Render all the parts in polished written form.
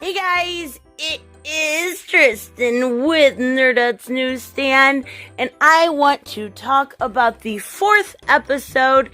Hey guys, it is Tristan with Nerdette's NewsStand, and I want to talk about the 4th episode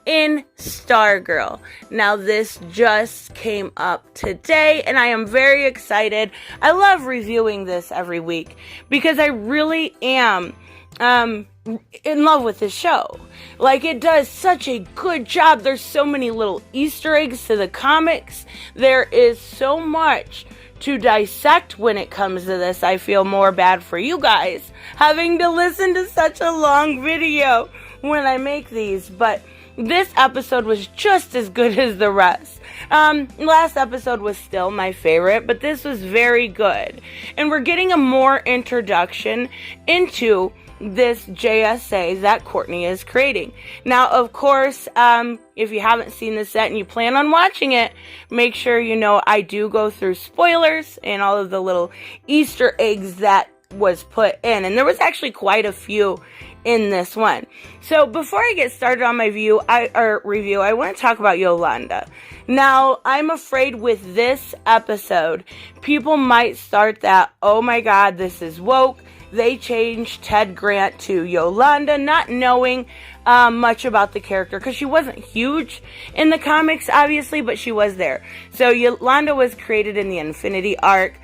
in Stargirl. Now, this just came up today, and I am very excited. I love reviewing this every week because I really am in love with this show. Like, it does such a good job. There's so many little Easter eggs to the comics. There is so much to dissect when it comes to this. I feel more bad for you guys having to listen to such a long video when I make these, but this episode was just as good as the rest. Last episode was still my favorite, but this was very good. And we're getting a more introduction into this JSA that Courtney is creating. Now, of course, if you haven't seen this yet and you plan on watching it, make sure you know I do go through spoilers and all of the little Easter eggs that was put in. And there was actually quite a few in this one. So before I get started on my review, I want to talk about Yolanda. Now, I'm afraid with this episode, people might start that, oh my god, this is woke. They changed Ted Grant to Yolanda, not knowing much about the character, because she wasn't huge in the comics, obviously, but she was there. So Yolanda was created in the Infinity Arc,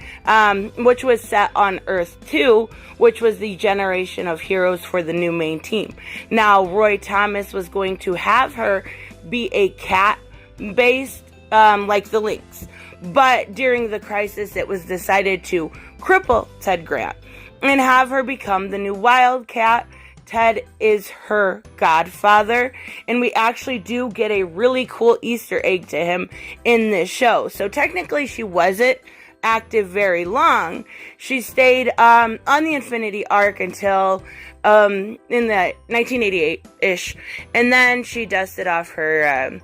which was set on Earth 2, which was the generation of heroes for the new main team. Now, Roy Thomas was going to have her be a cat-based, like the Lynx. But during the crisis, it was decided to cripple Ted Grant and have her become the new Wildcat. Ted is her godfather, and we actually do get a really cool Easter egg to him in this show. So technically she wasn't active very long. She stayed on the Infinity Arc until in the 1988-ish, and then she dusted off her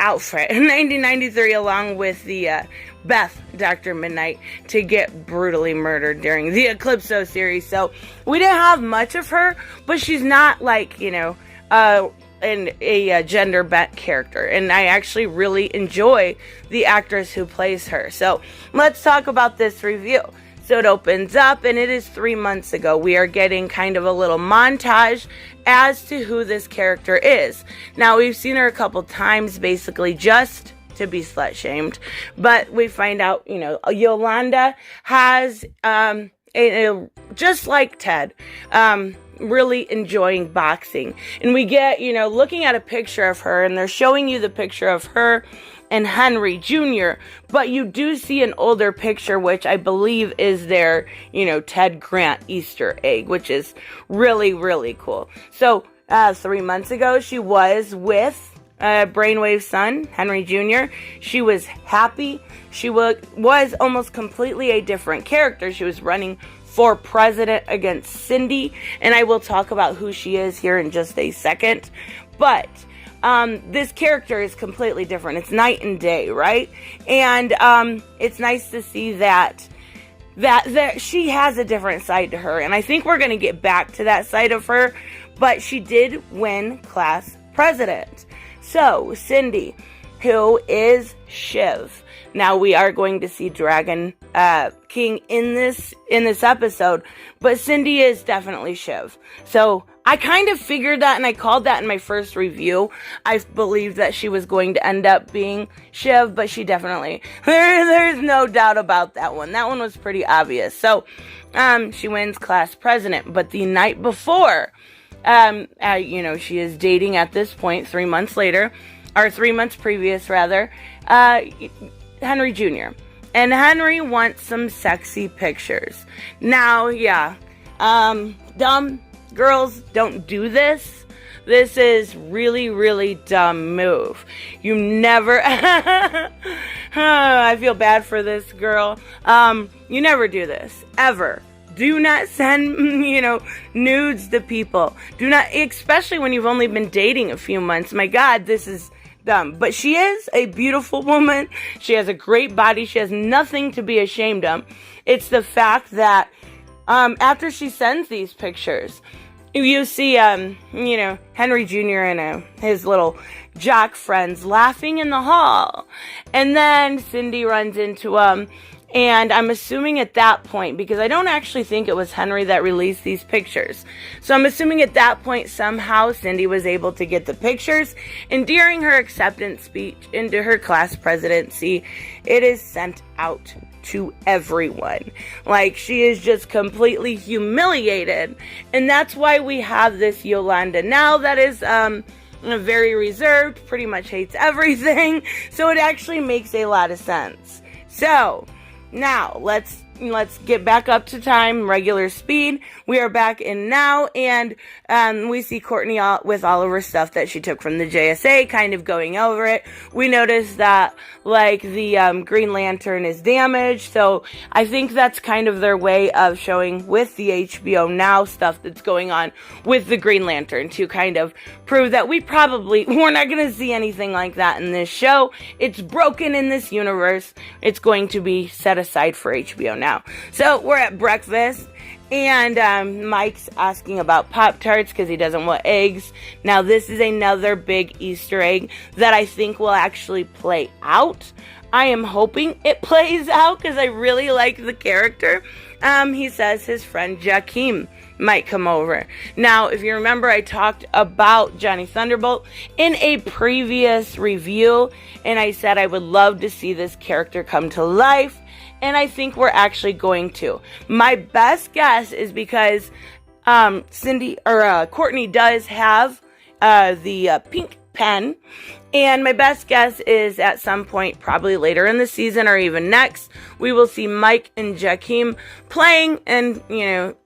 outfit in 1993 along with the Beth, Dr. Midnight, to get brutally murdered during the Eclipso series. So we didn't have much of her, but she's not like, a gender bent character, and I actually really enjoy the actress who plays her. So let's talk about this review. So it opens up, and it is 3 months ago. We are getting kind of a little montage as to who this character is. Now, we've seen her a couple times, basically just to be slut-shamed. But we find out, Yolanda has, just like Ted, really enjoying boxing. And we get, looking at a picture of her, and they're showing you the picture of her and Henry Jr., but you do see an older picture, which I believe is their, Ted Grant Easter egg, which is really, really cool. So, 3 months ago, she was with Brainwave's son, Henry Jr. She was happy. She was almost completely a different character. She was running for president against Cindy, and I will talk about who she is here in just a second. But this character is completely different. It's night and day, right? And it's nice to see that she has a different side to her. And I think we're going to get back to that side of her. But she did win class president. So, Cindy, who is Shiv. Now, we are going to see Dragon King in this episode, but Cindy is definitely Shiv. So, I kind of figured that, and I called that in my first review. I believed that she was going to end up being Shiv, but she definitely, there's no doubt about that one. That one was pretty obvious. So, she wins class president, but the night before, she is dating at this point, 3 months later, or 3 months previous, rather, Henry Jr. And Henry wants some sexy pictures. Now, dumb girls don't do this. This is really, really dumb move. You never, I feel bad for this girl. You never do this, ever. Do not send, nudes to people. Do not, especially when you've only been dating a few months. My God, this is dumb. But she is a beautiful woman. She has a great body. She has nothing to be ashamed of. It's the fact that after she sends these pictures, you see, Henry Jr. in his little jock friends laughing in the hall. And then Cindy runs into him. And I'm assuming at that point, because I don't actually think it was Henry that released these pictures. So I'm assuming at that point somehow Cindy was able to get the pictures. And during her acceptance speech into her class presidency, it is sent out to everyone. Like, she is just completely humiliated. And that's why we have this Yolanda now that is very reserved, pretty much hates everything. So it actually makes a lot of sense. So now, let's get back up to time, regular speed. We are back in now, and we see Courtney with all of her stuff that she took from the JSA, kind of going over it. We notice that, like, the Green Lantern is damaged, so I think that's kind of their way of showing with the HBO Now stuff that's going on with the Green Lantern, to kind of prove that we're not going to see anything like that in this show. It's broken in this universe. It's going to be set aside for HBO Now. So we're at breakfast, and Mike's asking about Pop-Tarts because he doesn't want eggs. Now this is another big Easter egg that I think will actually play out. I am hoping it plays out because I really like the character. He says his friend Jakeem might come over. Now, if you remember, I talked about Johnny Thunderbolt in a previous review, and I said I would love to see this character come to life. And I think we're actually going to. My best guess is because Courtney does have the pink pen. And my best guess is at some point, probably later in the season or even next, we will see Mike and Jakeem playing and,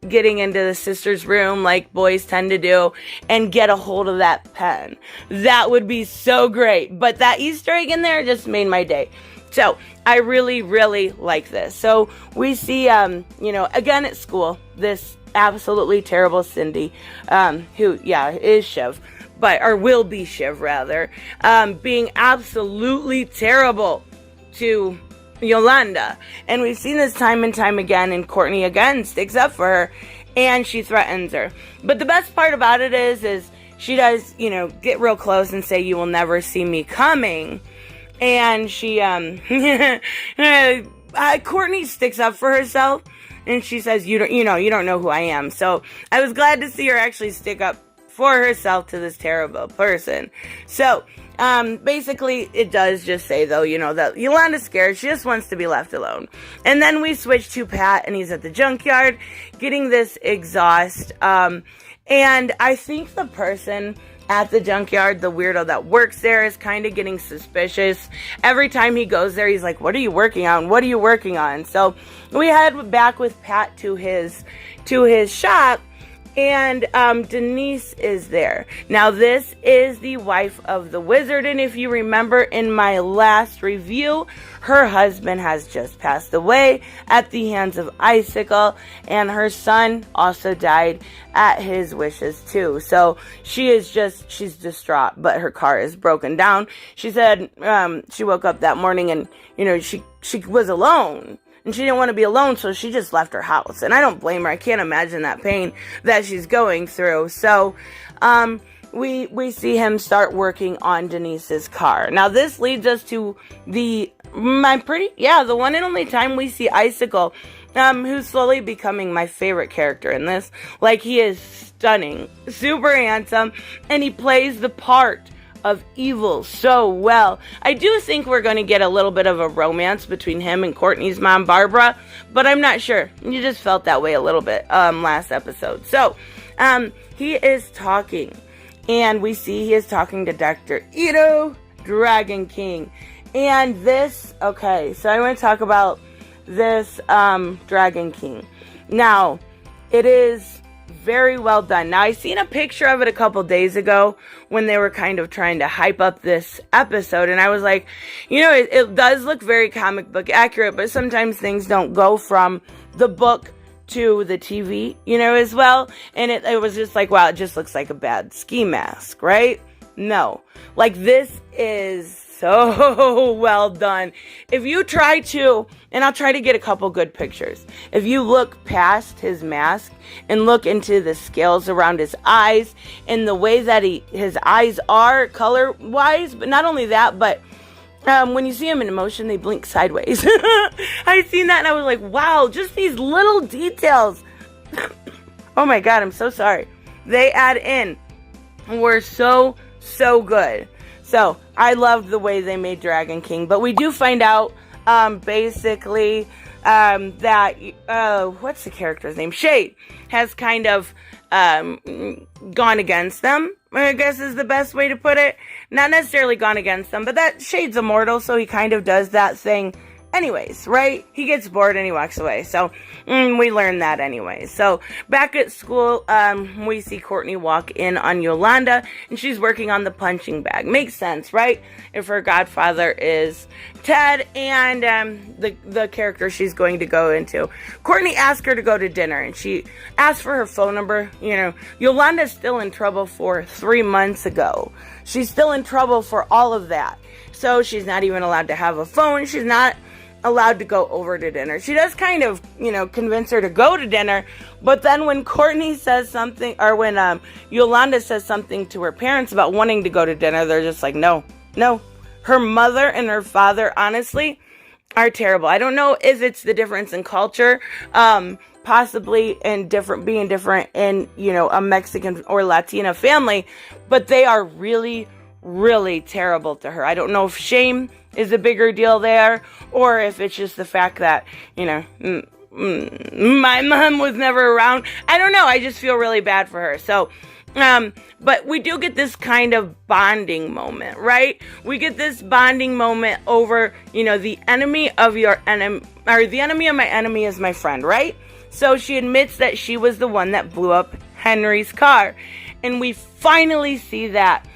getting into the sister's room like boys tend to do and get a hold of that pen. That would be so great. But that Easter egg in there just made my day. So I really, really like this. So we see, again at school, this absolutely terrible Cindy, who, is Shiv, or will be Shiv rather, being absolutely terrible to Yolanda. And we've seen this time and time again, and Courtney again sticks up for her, and she threatens her. But the best part about it is she does, get real close and say, "You will never see me coming." And she, Courtney sticks up for herself, and she says, you don't know who I am. So I was glad to see her actually stick up for herself to this terrible person. So, basically, it does just say, though, that Yolanda's scared. She just wants to be left alone. And then we switch to Pat, and he's at the junkyard getting this exhaust. And I think the person at the junkyard, the weirdo that works there, is kind of getting suspicious. Every time he goes there, he's like, "What are you working on? What are you working on?" So we head back with Pat to his shop, and Denise is there. Now this is the wife of the wizard, and if you remember in my last review, her husband has just passed away at the hands of Icicle, and her son also died at his wishes too. So she's distraught, but her car is broken down. She said she woke up that morning and she was alone. And she didn't want to be alone, so she just left her house. And I don't blame her. I can't imagine that pain that she's going through. So, we see him start working on Denise's car. Now, this leads us to the one and only time we see Icicle, who's slowly becoming my favorite character in this. Like, he is stunning, super handsome, and he plays the part of evil so well. I do think we're going to get a little bit of a romance between him and Courtney's mom, Barbara, but I'm not sure. You just felt that way a little bit last episode. So, he is talking, and we see he is talking to Dr. Ito, Dragon King. And so I want to talk about this Dragon King. Now, it is very well done. Now, I seen a picture of it a couple days ago when they were kind of trying to hype up this episode, and I was like, it does look very comic book accurate, but sometimes things don't go from the book to the TV, as well, and it was just like, wow, it just looks like a bad ski mask, right? No. Like, this is so well done. If you try to, and I'll try to get a couple good pictures, if you look past his mask and look into the scales around his eyes and the way that his eyes are color-wise, but not only that, but when you see him in motion, they blink sideways. I seen that and I was like, wow, just these little details. Oh my God, I'm so sorry. They add in were so good. So I loved the way they made Dragon King, but we do find out basically that what's the character's name? Shade has kind of gone against them, I guess is the best way to put it. Not necessarily gone against them, but that Shade's immortal, so he kind of does that thing anyways, right? He gets bored and he walks away. So we learn that anyway. So back at school, we see Courtney walk in on Yolanda, and she's working on the punching bag. Makes sense, right? If her godfather is Ted and the character she's going to go into. Courtney asked her to go to dinner, and she asked for her phone number. You know, Yolanda's still in trouble for 3 months ago. She's still in trouble for all of that. So she's not even allowed to have a phone. She's not allowed to go over to dinner. She does kind of, convince her to go to dinner, but then when Courtney says something, or when Yolanda says something to her parents about wanting to go to dinner, they're just like, no. Her mother and her father, honestly, are terrible. I don't know if it's the difference in culture, possibly in being different in, a Mexican or Latina family, but they are really, really terrible to her. I don't know if shame is a bigger deal there, or if it's just the fact that, my mom was never around. I don't know. I just feel really bad for her. So, but we do get this kind of bonding moment, right? We get this bonding moment over, the enemy of your enemy, or the enemy of my enemy is my friend, right? So she admits that she was the one that blew up Henry's car. And we finally see that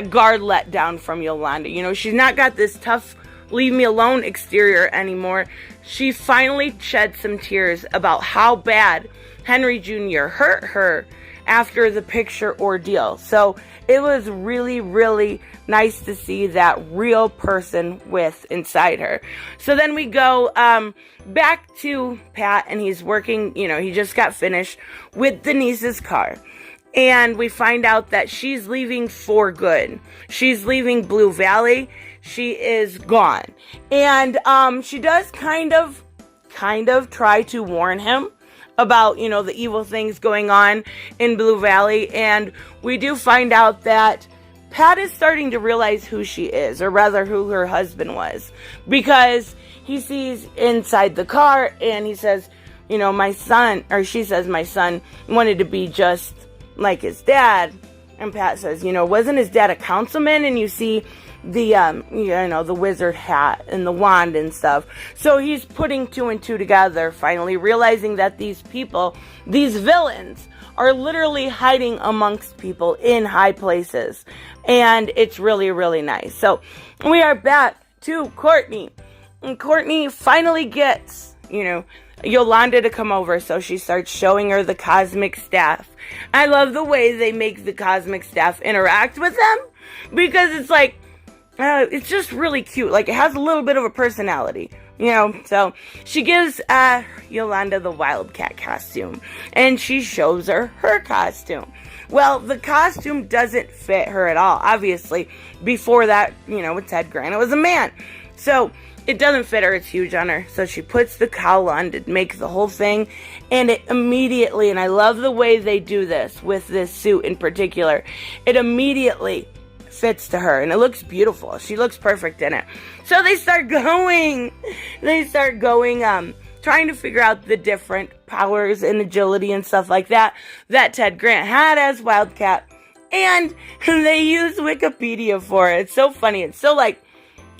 guard let down from Yolanda. She's not got this tough, leave me alone exterior anymore. She finally shed some tears about how bad Henry Jr. hurt her after the picture ordeal. So it was really, really nice to see that real person with inside her. So then we go back to Pat, and he's working, he just got finished with Denise's car. And we find out that she's leaving for good. She's leaving Blue Valley. She is gone. And she does kind of try to warn him about, the evil things going on in Blue Valley. And we do find out that Pat is starting to realize who she is, or rather who her husband was. Because he sees inside the car and he says, my son, or she says, my son wanted to be just like his dad. And Pat says, wasn't his dad a councilman? And you see the the wizard hat and the wand and stuff. So he's putting 2 and 2 together, finally realizing that these people, these villains, are literally hiding amongst people in high places. And it's really, really nice. So we are back to Courtney. And Courtney finally gets, Yolanda to come over, so she starts showing her the cosmic staff. I love the way they make the cosmic staff interact with them, because it's like, it's just really cute. Like, it has a little bit of a personality, So she gives Yolanda the Wildcat costume, and she shows her costume. Well, the costume doesn't fit her at all. Obviously, before that, with Ted Grant, it was a man. So it doesn't fit her. It's huge on her. So she puts the cowl on to make the whole thing. And it immediately, and I love the way they do this with this suit in particular, it immediately fits to her. And it looks beautiful. She looks perfect in it. So they start going, trying to figure out the different powers and agility and stuff like that Ted Grant had as Wildcat. And they use Wikipedia for it. It's so funny. It's so like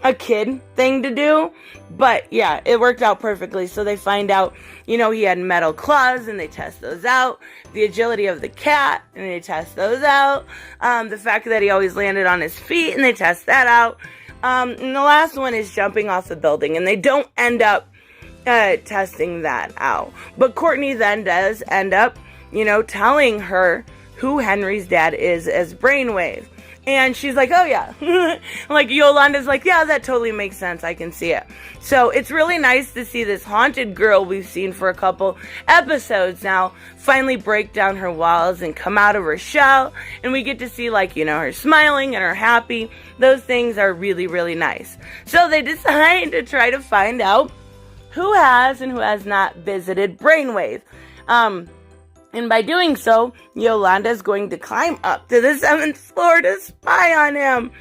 a kid thing to do, but yeah, it worked out perfectly. So they find out, he had metal claws, and they test those out. The agility of the cat, and they test those out. The fact that he always landed on his feet, and they test that out. And the last one is jumping off the building, and they don't end up testing that out. But Courtney then does end up, telling her who Henry's dad is as Brainwave. And she's like, oh yeah. Like Yolanda's like, yeah, that totally makes sense. I can see it. So it's really nice to see this haunted girl we've seen for a couple episodes now finally break down her walls and come out of her shell. And we get to see, like, you know, her smiling and her happy. Those things are really, really nice. So they decide to try to find out who has and who has not visited Brainwave. And by doing so, Yolanda is going to climb up to the 7th floor to spy on him.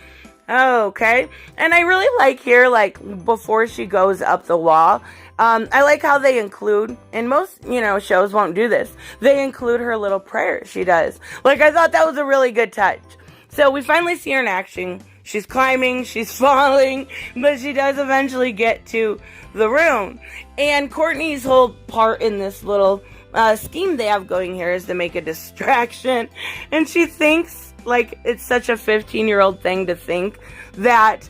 Okay. And I really like here, like, before she goes up the wall, I like how they include, and most, you know, shows won't do this, they include her little prayer she does. Like, I thought that was a really good touch. So we finally see her in action. She's climbing, she's falling, but she does eventually get to the room. And Courtney's whole part in this little scheme they have going here is to make a distraction. And she thinks, like, it's such a 15-year-old thing to think that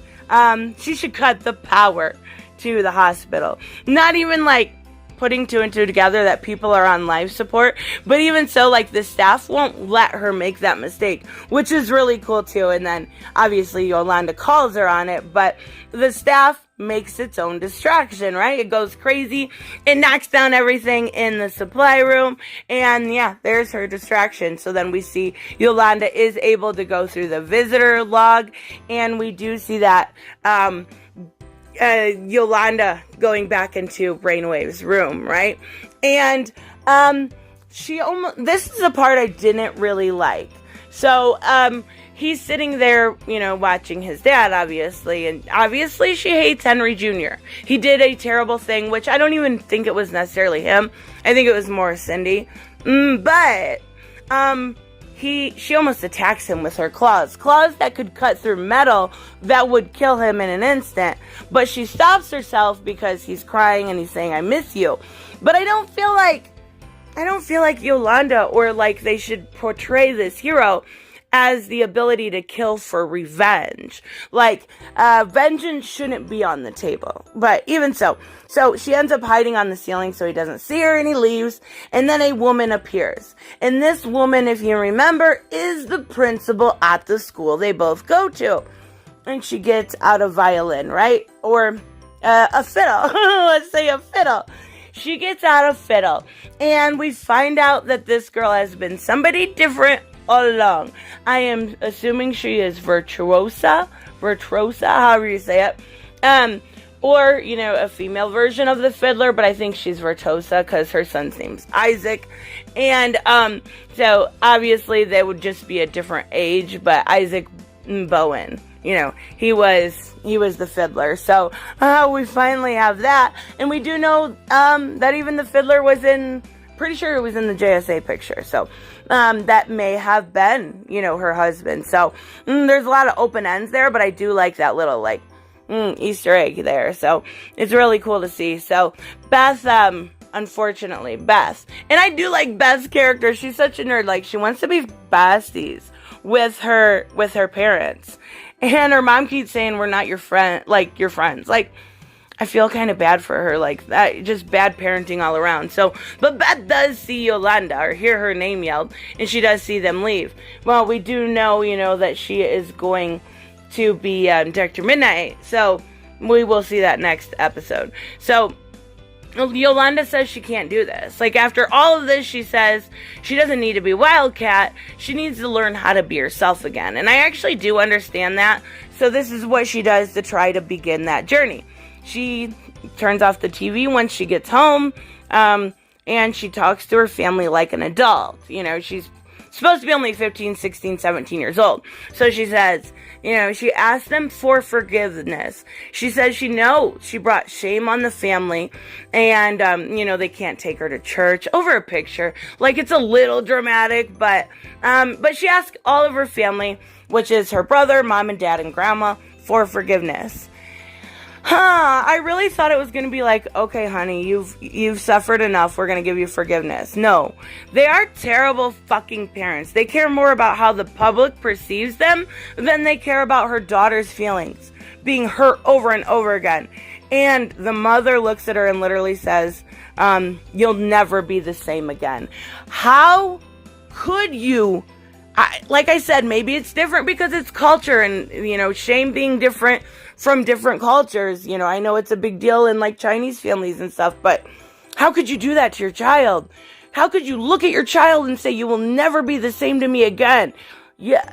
she should cut the power to the hospital. Not even, like, putting two and two together that people are on life support, but even so, like, the staff won't let her make that mistake, which is really cool too. And then obviously Yolanda calls her on it, but the staff makes its own distraction, right? It goes crazy, it knocks down everything in the supply room, and yeah, there's her distraction. So then we see Yolanda is able to go through the visitor log, and we do see that Yolanda going back into Brainwave's room, right? And this is the part I didn't really like. So he's sitting there, you know, watching his dad, obviously, and obviously she hates Henry Jr. He did a terrible thing, which I don't even think it was necessarily him. I think it was more Cindy. But she almost attacks him with her claws that could cut through metal that would kill him in an instant. But she stops herself because he's crying and he's saying, I miss you. But I don't feel like Yolanda, or like they should portray this hero as the ability to kill for revenge. Like, vengeance shouldn't be on the table. But even so she ends up hiding on the ceiling so he doesn't see her, and he leaves, and then a woman appears. And this woman, if you remember, is the principal at the school they both go to. And she gets out a violin, right? Or a fiddle. Let's say a fiddle. She gets out a fiddle, and we find out that this girl has been somebody different all along. I am assuming she is virtuosa, however you say it. Or, you know, a female version of the Fiddler, but I think she's virtuosa because her son's name's Isaac. And so obviously they would just be a different age, but Isaac Bowen, you know, he was the Fiddler. So we finally have that, and we do know that even the Fiddler was pretty sure it was in the JSA picture. So that may have been, you know, her husband. So there's a lot of open ends there, but I do like that little, like, Easter egg there. So it's really cool to see. So Beth, unfortunately, Beth, and I do like Beth's character. She's such a nerd. Like, she wants to be besties with her parents, and her mom keeps saying, we're not your friend, like, your friends. Like, I feel kind of bad for her, like that, just bad parenting all around. So, but Beth does see Yolanda, or hear her name yelled, and she does see them leave. Well, we do know, you know, that she is going to be Dr. Midnight, so we will see that next episode. So Yolanda says she can't do this. Like, after all of this, she says she doesn't need to be Wildcat. She needs to learn how to be herself again. And I actually do understand that. So this is what she does to try to begin that journey. She turns off the TV once she gets home, and she talks to her family like an adult. You know, she's supposed to be only 15, 16, 17 years old. So she says, you know, she asked them for forgiveness. She says she knows she brought shame on the family, and, you know, they can't take her to church over a picture. Like, it's a little dramatic, but she asked all of her family, which is her brother, mom and dad, and grandma, for forgiveness. I really thought it was going to be like, okay, honey, you've suffered enough. We're going to give you forgiveness. No, they are terrible fucking parents. They care more about how the public perceives them than they care about her daughter's feelings being hurt over and over again. And the mother looks at her and literally says, you'll never be the same again. How could you? like I said, maybe it's different because it's culture and, shame being different from different cultures. I know it's a big deal in like Chinese families and stuff, but how could you do that to your child? How could you look at your child and say, you will never be the same to me again? Yeah,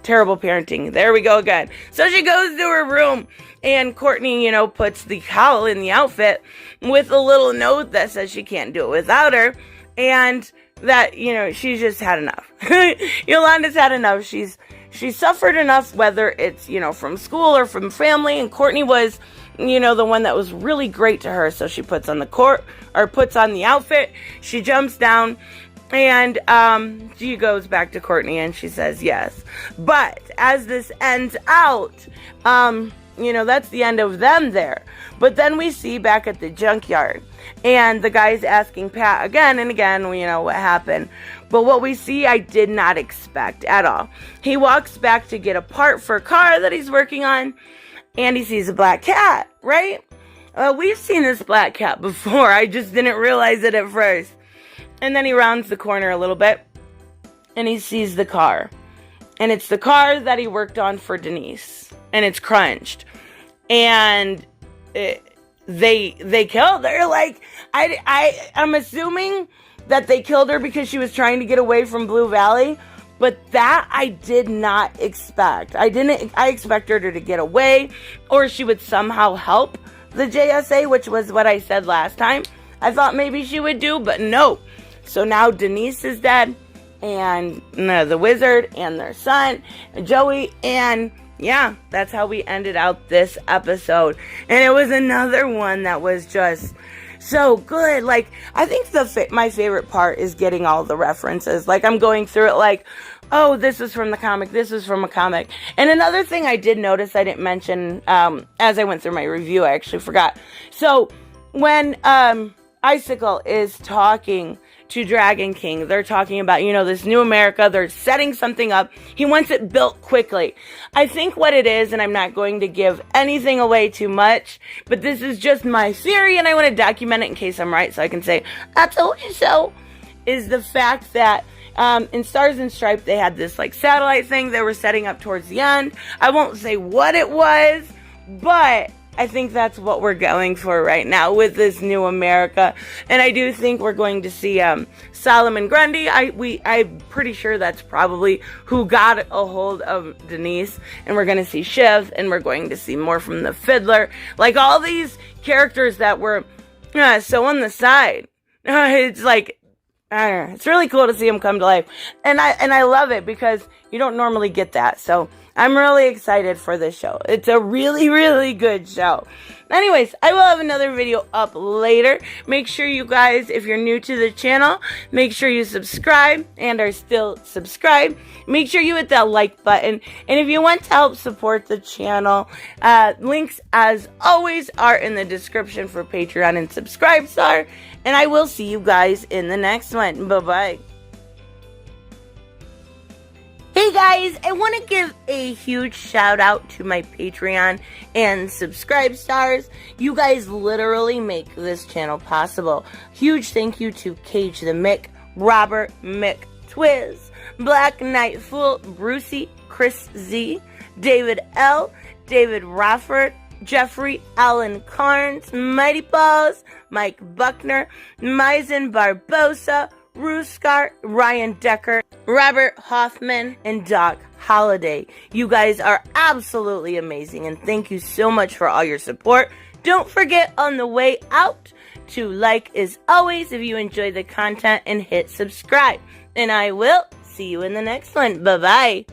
terrible parenting. There we go again. So she goes to her room and Courtney, puts the cowl in the outfit with a little note that says she can't do it without her. And that, she's just had enough. Yolanda's had enough. She's suffered enough, whether it's, from school or from family. And Courtney was, the one that was really great to her. So she puts on the outfit. She jumps down and she goes back to Courtney and she says yes. But as this ends out, that's the end of them there. But then we see back at the junkyard and the guy's asking Pat again and again, what happened. But what we see, I did not expect at all. He walks back to get a part for a car that he's working on and he sees a black cat, right? We've seen this black cat before. I just didn't realize it at first. And then he rounds the corner a little bit and he sees the car. And it's the car that he worked on for Denise. And it's crunched. And they killed her. Like, I'm assuming that they killed her because she was trying to get away from Blue Valley. But that I did not expect. I expected her to get away or she would somehow help the JSA, which was what I said last time. I thought maybe she would do, but no. So now Denise is dead and the wizard and their son, Joey, and yeah, that's how we ended out this episode. And it was another one that was just so good. Like, I think my favorite part is getting all the references. Like, I'm going through it like, oh, this is from the comic, this is from a comic. And another thing I did notice I didn't mention as I went through my review, I actually forgot. So when Icicle is talking to Dragon King, they're talking about, this new America. They're setting something up. He wants it built quickly. I think what it is, and I'm not going to give anything away too much, but this is just my theory, and I want to document it in case I'm right, so I can say, I told you so, is the fact that in Stars and Stripes, they had this, like, satellite thing they were setting up towards the end. I won't say what it was, but I think that's what we're going for right now with this new America. And I do think we're going to see Solomon Grundy. I'm pretty sure that's probably who got a hold of Denise. And we're going to see Shiv. And we're going to see more from the Fiddler. Like all these characters that were so on the side. It's like, I don't know. It's really cool to see them come to life. And I love it because you don't normally get that. So I'm really excited for this show. It's a really, really good show. Anyways, I will have another video up later. Make sure you guys, if you're new to the channel, make sure you subscribe and are still subscribed. Make sure you hit that like button. And if you want to help support the channel, links as always are in the description for Patreon and Subscribestar. And I will see you guys in the next one. Bye-bye. Hey guys, I want to give a huge shout out to my Patreon and Subscribestars. You guys literally make this channel possible. Huge thank you to Cage the Mick, Robert Mick Twiz, Black Knight Fool, Brucey, Chris Z, David L, David Rafford, Jeffrey Allen Carnes, Mighty Balls, Mike Buckner, Maizen Barbosa, Ruskar, Ryan Decker, Robert Hoffman, and Doc Holliday. You guys are absolutely amazing, and thank you so much for all your support. Don't forget on the way out to like as always if you enjoy the content and hit subscribe. And I will see you in the next one. Bye-bye.